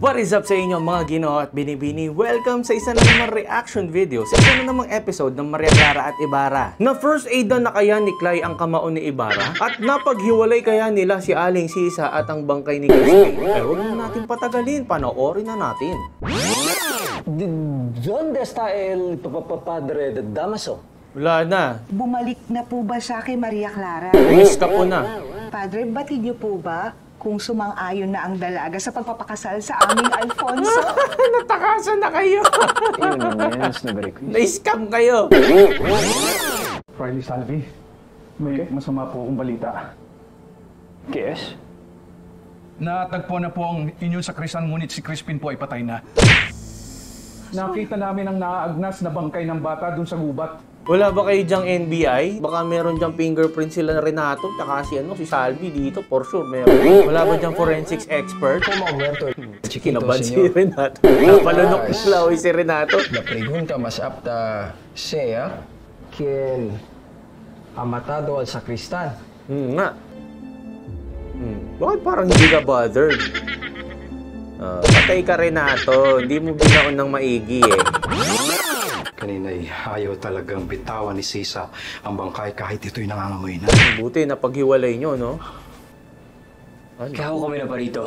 What is up sa inyo mga Ginoo at Binibini? Welcome sa isa na namang reaction video sa isa na namang episode ng Maria Clara at Ibarra. Na first aidan na kaya ni Clay ang kamao ni Ibarra? At napaghiwalay kaya nila si Aling Sisa at ang bangkay ni Crispin? Eh huwag na natin patagalin, panoorin na natin. ¿Dónde está el padre de Damaso? Wala na. Bumalik na po ba siya kay Maria Clara? Miss ka po na. Padre, batid niyo po ba kung sumang-ayon na ang dalaga sa pagpapakasal sa aming Alfonso? Natakasan na kayo. Na-scam kayo. Riley Salvi, may masama po akong balita. Yes? Natagpo na po ang inyong sakrisan, ngunit si Crispin po ay patay na. Nakita namin ang naaagnas na bangkay ng bata dun sa gubat. Wala ba kayo dyang NBI? Baka meron dyang fingerprint sila na Renato, tsaka si Salvi dito, for sure meron. Wala ba dyang forensics expert? Kinaban si Renato. Napalunok na lawi si Renato. La pregunta más apta sea ¿quién ha matado al sacristán? Nga. Bakit parang hindi ka bothered? Patay ka Renato, hindi mo binaon ng maigi eh. Kanina'y ayaw talagang bitawan ni Sisa ang bangkay kahit ito'y nangangamoy na. Buti na paghiwalay nyo, no? Kaya ako kami na pa rito.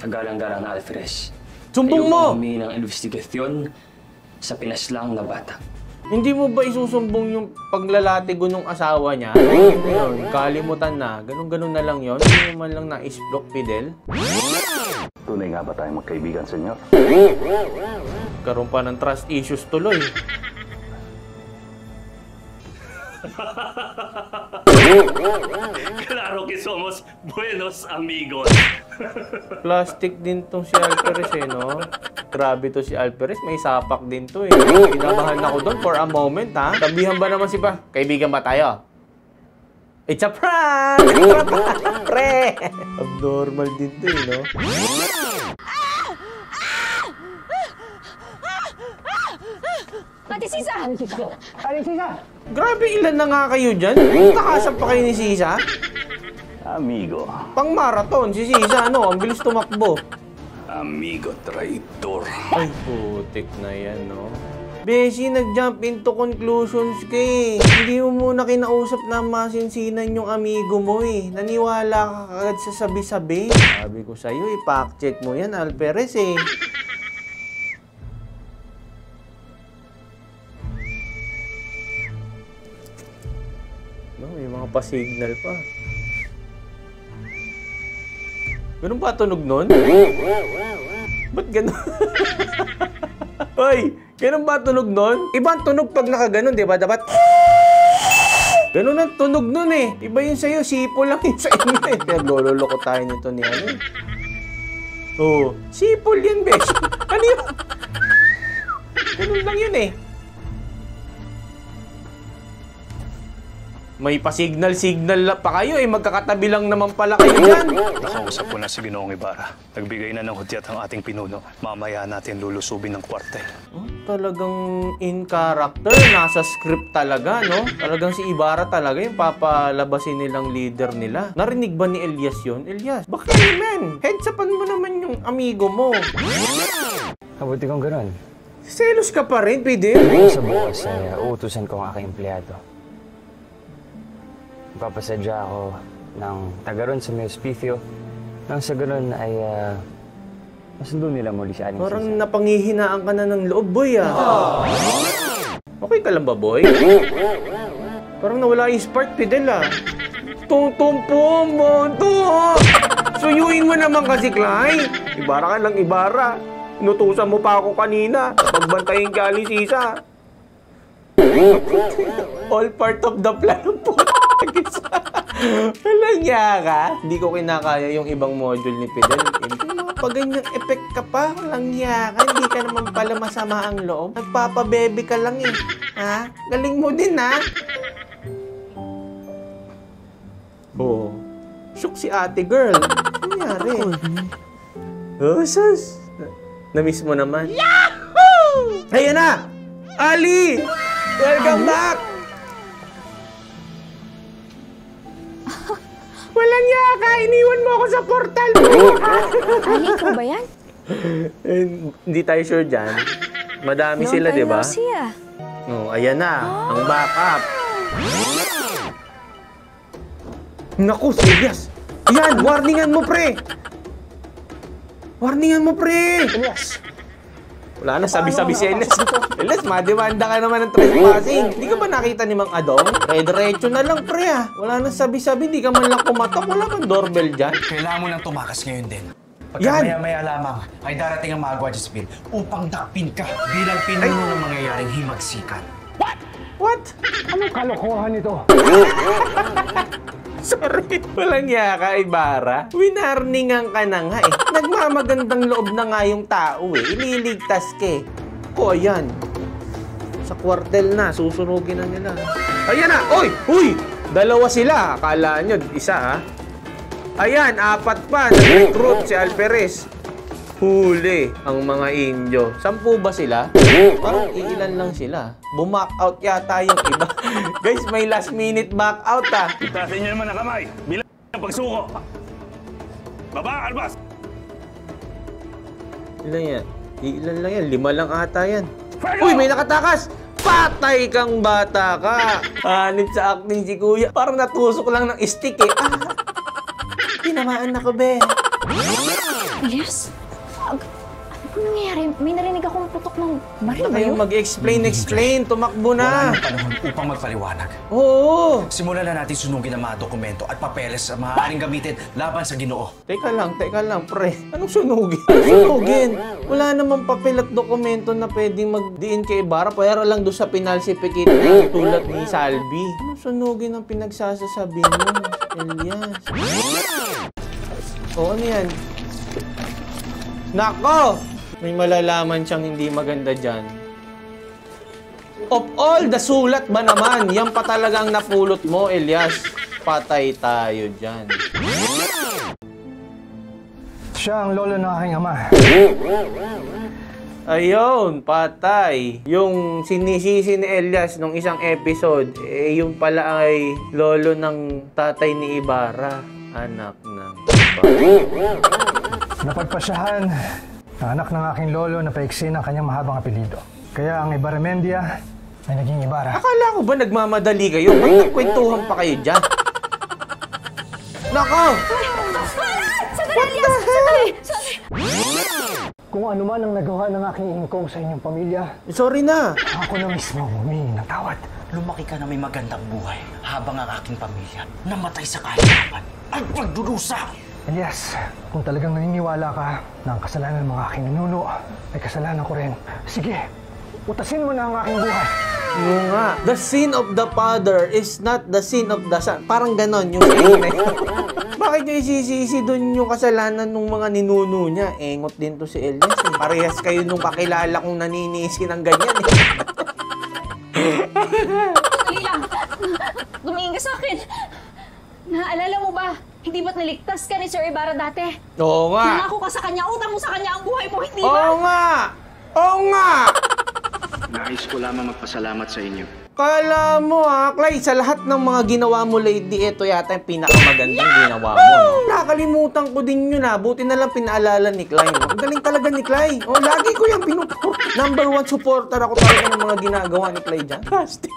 Nagalang-galang na Alferez. Sumbong mo! Ayaw kami ng investigasyon sa pinaslang na bata. Hindi mo ba isusumbong yung paglalatigo ng asawa niya? Ngayon, kalimutan na. Ganun-ganun na lang yon. Hindi mo man lang na-isblok, Fidel. Tunay nga ba tayong magkaibigan, senyor? Karoon pa ng trust issues tuloy. Claro que somos buenos amigos. Plastic din tong si Alferez eh, no? Grabe to si Alferez, may sapak din to eh. Kinabahan ako doon for a moment, ha? Sabihan ba naman si Pa? Kaibigan ba tayo? It's a prank! Pre! Abnormal din to eh, no? Ate Sisa! Ate Sisa! Grabe, ilan na nga kayo dyan? Nakasap pa kayo ni Sisa? Amigo. Pang marathon, si Sisa, ano? Ang bilis tumakbo. Amigo traitor. Ay, putik na yan, no? Beshi, nag-jump into conclusions ka eh. Hindi mo muna kinausap na masinsinan yung amigo mo eh. Naniwala ka agad sa sabi-sabi. Sabi ko sa'yo, i-fact check mo yan, Alferez eh. No, may mga pa-signal pa. Ganun ba tunog nun? Ba't ganun? Hoy! Ganun ba tunog nun? Ibang tunog pag nakaganon, di ba? Dapat... Ganun ang tunog nun eh. Iba yun sa'yo, sipo lang yun sa inyo eh. Kaya lololoko tayo nito ni ano eh. Oo. Sipol yan, besh. Ano yun? Ganun lang yun eh. May pa-signal pa kayo eh. Magkakatabi lang naman pala kayo dyan. Nakausap ko na si Ginoong Ibarra. Nagbigay na ng hudyat ang ating pinuno. Mamaya natin lulusubin ng kwartel. Oh, talagang in character. Nasa script talaga, no? Talagang si Ibarra talaga yung papalabasin nilang leader nila. Narinig ba ni Elias yun? Elias, bakit man? Heads-upan mo naman yung amigo mo. Mabuti kong gano'n. Selos ka pa rin, pwede? Sa bukas ay uutusan ko ang aking empleyado. Papasadya ako ng taga ron sa may hospicio. Nang sa ganun ay masundo nila muli si Aling Sisa. Parang napangihinaan ka na ng loob, boy, ah. Okay ka lang ba, boy? Parang nawala yung spark, Fidel, ah. Tung-tung-pum, monto! Suyuin mo naman kasi, Clay. Ibarra ka lang, Ibarra. Inutusan mo pa ako kanina. Pagbantayin ka, Aling Sisa. All part of the plan po. Walang niya ka. Hindi ko kinakaya yung ibang module ni Fidel. Pag ganyang effect ka pa, walang niya ka. Hindi ka naman pala masama ang loob. Nagpapabebe ka lang eh. Ha? Galing mo din ha? Oo. Shook si ate girl. Ano nangyari? Oh, sus. Na-miss mo naman. Yahoo! Ayan na! Ali! Welcome back! Walang yaka! Iniwan mo ako sa portal mo! Ali, ikaw ba yan? Hindi tayo sure dyan. Madami sila, di ba? Oh, ayan na. Ang backup. Naku, serious. Yan, warningan mo, pre. Warningan mo, pre. Elias, Wala na, sabi-sabi si Elias. Elias, mademanda ka naman ng trespassing. Hindi ka ba nakita ni Mang Adong? Diretso na lang, pre, ah. Wala na sabi-sabi, hindi ka man lang kumatok. Wala bang doorbell dyan? kailangan mo nang tumakas ngayon din. Yan! Pagkamaya-maya lamang ay darating ang mga Guardiansville upang dakpin ka bilang pinuno ng mangyayaring himagsikan. What? Anong kalokohan ito? Sorry, walang yaka, Ibarra. Winarningan ka na nga eh. Nagmamagandang loob na nga yung tao eh. Ililigtas ka eh. O, ayan. Sa kwartel na, susunugin na nila. Ayan na! Oy! Uy! Dalawa sila. Akala nyo, isa ha. Ayan, 4 pa. Nag-recruit si Alperes. Huli ang mga Indio. 10 ba sila? Parang iilan lang sila. Bumak out yata yung iba. Guys, may last minute back out ah. Itasin niyo naman ang kamay. Bilang ng pagsuko. Baba, albas! Ilan yan? Ilan lang yan? 5 lang ata yan. Uy, may nakatakas! Patay kang bata ka! Hanip sa acting si Kuya. Parang natusok lang ng stick eh. Tinamaan ako, be. Elias? Ano nangyayari? May narinig akong putok ng baril Baka ba yun? yung mag-explain. Tumakbo Wala na. nang panahon upang magpaliwanag. Oo. Simulan na natin sunugin ang mga dokumento at papeles na maaaring gamitin laban sa Ginoo. Teka lang, pre. Anong sunugin? Anong sunugin? Wala namang papel at dokumento na pwedeng magdiin kay Ibarra. Pero lang doon sa pinalsificate na tulad ni Salvi. Anong sunugin ang pinagsasasabi mo, Elias? O, ano yan? Nako! May malalaman siyang hindi maganda dyan. Of all the sulat ba naman, yan pa talagang napulot mo, Elias. Patay tayo dyan. Siya ang lolo ng aking ama. Ayun, patay. Yung sinisisi ni Elias nung isang episode, yung pala ay lolo ng tatay ni Ibarra. Anak ng Napagpasyahan, anak ng aking lolo na paiksin ang kanyang mahabang apelido. Kaya ang Ibarramendia ay naging Ibarra. Akala ko ba nagmamadali kayo? Ba't nagkwentuhan pa kayo dyan? Nako! Sandali, Elias! Sandali! Kung ano man ang nagawa ng aking ingkong sa inyong pamilya, Sorry na. ako na mismo humingi ng tawad. Lumaki ka na may magandang buhay habang ang aking pamilya namatay sa kahirapan at pagdurusa. Elias, kung talagang naniniwala ka na ang kasalanan ng mga aking ninuno ay kasalanan ko rin, sige, utasin mo na ang aking buhay. Yung nga, the sin of the father is not the sin of the son. Parang ganon yung saying na yun. Bakit nyo isisisi doon yung kasalanan ng mga ninuno niya? Engot din to si Elias. Eh. Parehas kayo nung kakilala kong naninisi ng ganyan eh. Dali lang! Tumingin ka sa akin! Naalala mo ba? Hindi ba't niligtas ka ni Sir Ibarra dati? Oo nga. Nangako ka sa kanya, utang mo sa kanya ang buhay mo, hindi ba? Oo nga. Oo nga. Nais ko lamang magpasalamat sa inyo. Kala mo ha, Clay, sa lahat ng mga ginawa mo lately, ito yata yung pinakamagandang ginawa mo. No? Nakalimutan ko din yun ha. Buti na lang pinaalala ni Clay. No? Ang galing talaga ni Clay. Oh, lagi ko yung number 1 supporter ako talaga ng mga ginagawa ni Clay dyan. Plastic.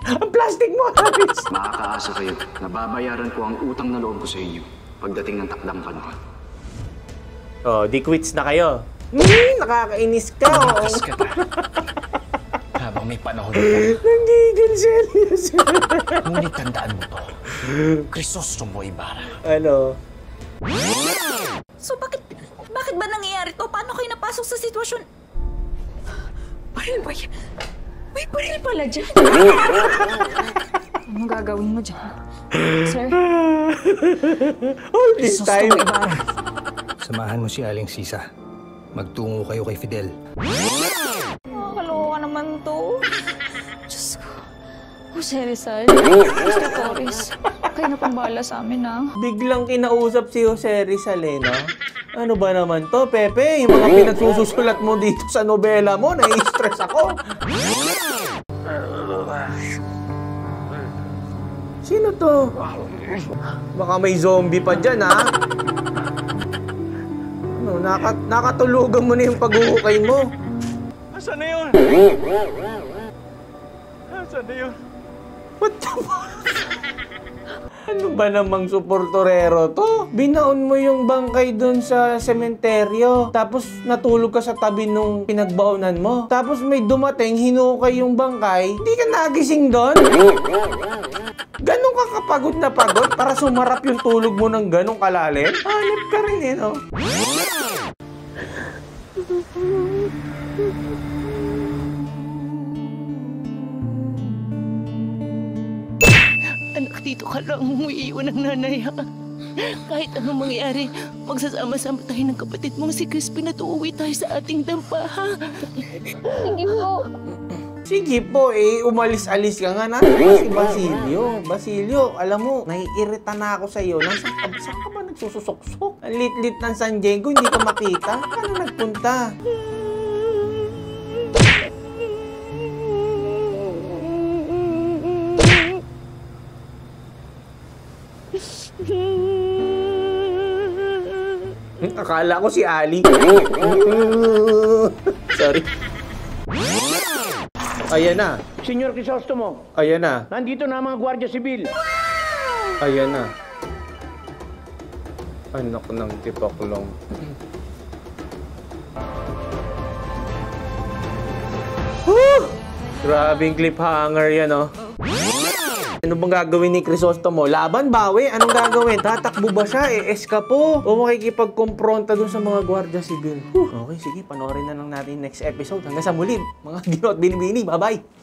Ang plastic mo, Harris. Makakaasa kayo na babayaran ko ang utang na loob ko sa inyo pagdating ng takdang panahon. Oh, di quits na kayo. Nakakainis ka. Tumakas ka pa. Habang may panahon pa. Nanggigil si Elias. Ngunit tandaan mo to. Crisostomo Ibarra. Ano? So bakit ba nangyayari to? Paano kayo napasok sa sitwasyon? Baril ba yan? May baril pala dyan. Anong gagawin mo dyan? Sir? All this time. Samahan mo si Aling Sisa. Magtungo kayo kay Fidel. Nakakaloka naman to. Diyos ko. Jose Rizal. Mr. Torres. Kayo na pang bahala sa amin, ha? Biglang kinausap si Jose Rizal, eh, no? Ano ba naman to, Pepe? Yung mga pinagsususulat mo dito sa nobela mo, nai-stress ako. Sino to? Baka may zombie pa dyan, ha? Ano, nakatulugan mo na yung paghuhukay mo. Asan na yun? Asan na yun? What the fuck? Ano ba namang suportorero to? Binaon mo yung bangkay dun sa sementeryo. Tapos natulog ka sa tabi nung pinagbaonan mo. Tapos may dumating, hinukay yung bangkay. Hindi ka nagising doon? Ganun ka kapagod na pagod para sumarap yung tulog mo ng ganong kalalim? Hanip ka rin eh, no? Anak, dito ka lang umiiwan ng nanay, ha? Kahit anong mangyari, magsasama-sama tayo ng kapatid mong si Crispin at uuwi tayo sa ating dampa, ha? Sige po. Sige po, umalis-alis ka nga. Nasaan ba si Basilio? Basilio, alam mo, naiirita na ako sa iyo. Saan ka ba nagsususoksok? Ang lit-lit ng San Diego, hindi ka makita. Paano nagpunta? Akala ko si Ali. Sorry. Ayan na. Senyor Crisostomo. Ayan na. Nandito na ang mga Gwardiya Sibil. Ayan na. Anak ng tipaklong. Woo! Grabing cliffhanger yan, oh. Ano bang gagawin ni Crisostomo? Laban, bawi? Anong gagawin? Tatakbo ba siya? Eskapo? O makikipagkompronta dun sa mga Gwardiya Sibil? Okay, sige. Panoorin na lang natin next episode. Hanggang sa muli, mga Gino at Binibini. Bye-bye!